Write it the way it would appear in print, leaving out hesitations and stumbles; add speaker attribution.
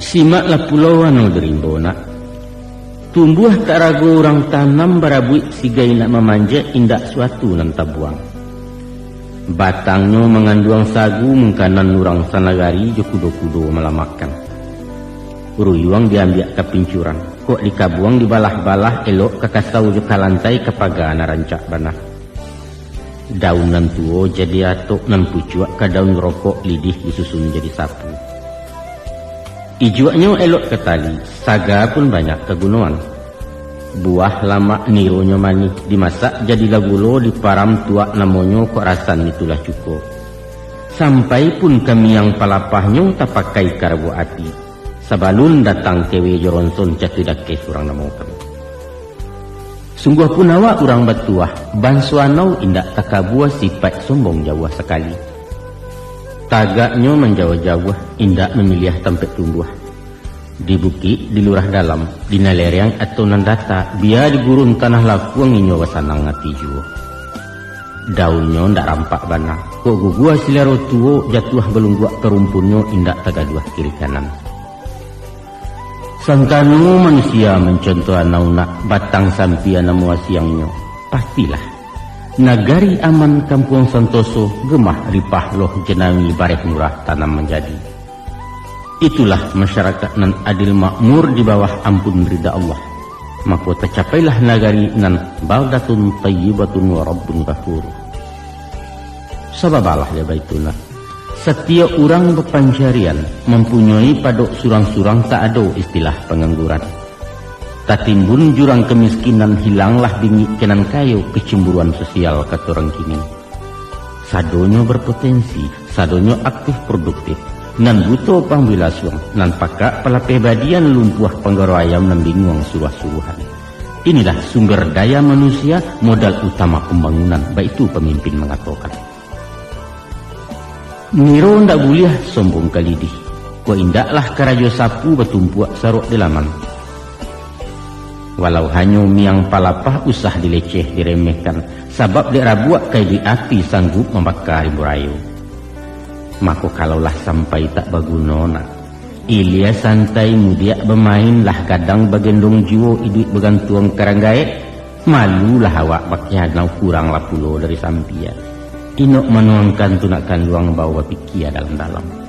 Speaker 1: Simaklah pulau anu derimbo nak. Tumbuh tak ragu orang tanam barabuik sigai nak memanja indak suatu nan tabuang. Batangnya mengandung sagu mengkanan orang sanagari jo kudo-kudo melamakan. Uruyuang diambil ke pincuran, kok dikabuang dibalah-balah elok ke kasau jo kalantai kepaga narancak banah. Daun nan tuo jadi atok nan pucuak ke daun rokok lidih disusun jadi sapu. Ijuaknya elok ke tali, saga pun banyak kegunaan. Buah lama nironya manis, dimasak jadi lagulo diparam tuak namonyo kok rasan itulah cukup. Sampai pun kami yang palapahnya tak pakai karbo ati. Sabalun datang kewe joronson jatuh dake surang namokan. Sungguh pun awak orang batuah, bansuanau indak takabuah sifat sombong jauh sekali. Tagaknya menjauh-jauh, indak memilih tempat tumbuh. Di bukit, di lurah dalam, di nalereng atau nandata, biar di gurun tanah lakuang inyo wasanang ngati juo. Daunnya ndak rampak bana, kok gugua silaro tuo jatuh belungguak kerumpunnya indak tagaduah kiri kanan. Sangkanu manusia mencontoh anaunak batang sampian namuasiangnya, pastilah. Nagari aman kampung Santoso gemah ripah loh jenami bareh murah tanam menjadi. Itulah masyarakat nan adil makmur di bawah ampun ridha Allah. Maka tercapailah nagari nan baldatun tayyibatun wa rabbun ghafur. Sababalah ya baituna. Setiap orang berpancarian mempunyai padok surang-surang tak ada istilah pengangguran. Tak timbun jurang kemiskinan hilanglah bingit kenan kayu kecemburuan sosial kata orang kini. Sadonyo berpotensi, sadonyo aktif produktif. Nan butuh pangbilasuang, nan pakak pelapeh badian lumpuh penggaro ayam nan bingung suruh-suruhan. Inilah sumber daya manusia, modal utama pembangunan, baik itu pemimpin mengatakan. Niro ndak boleh sombong kalidih. Ko indaklah karajo sapu bertumpuak saruk di laman. Walau hanya miang palapah usah dileceh diremehkan, sabab dia rabuak kai di api sanggup membakar burayu. Maka kalaulah sampai tak baguna, Ilya santai mudiak bermainlah kadang bagendong jiwo idut begantuang karanggae, malulah awak baknya kuranglah pulau dari sampia. Inok menuangkan tunakan luang bawa pikia dalam-dalam.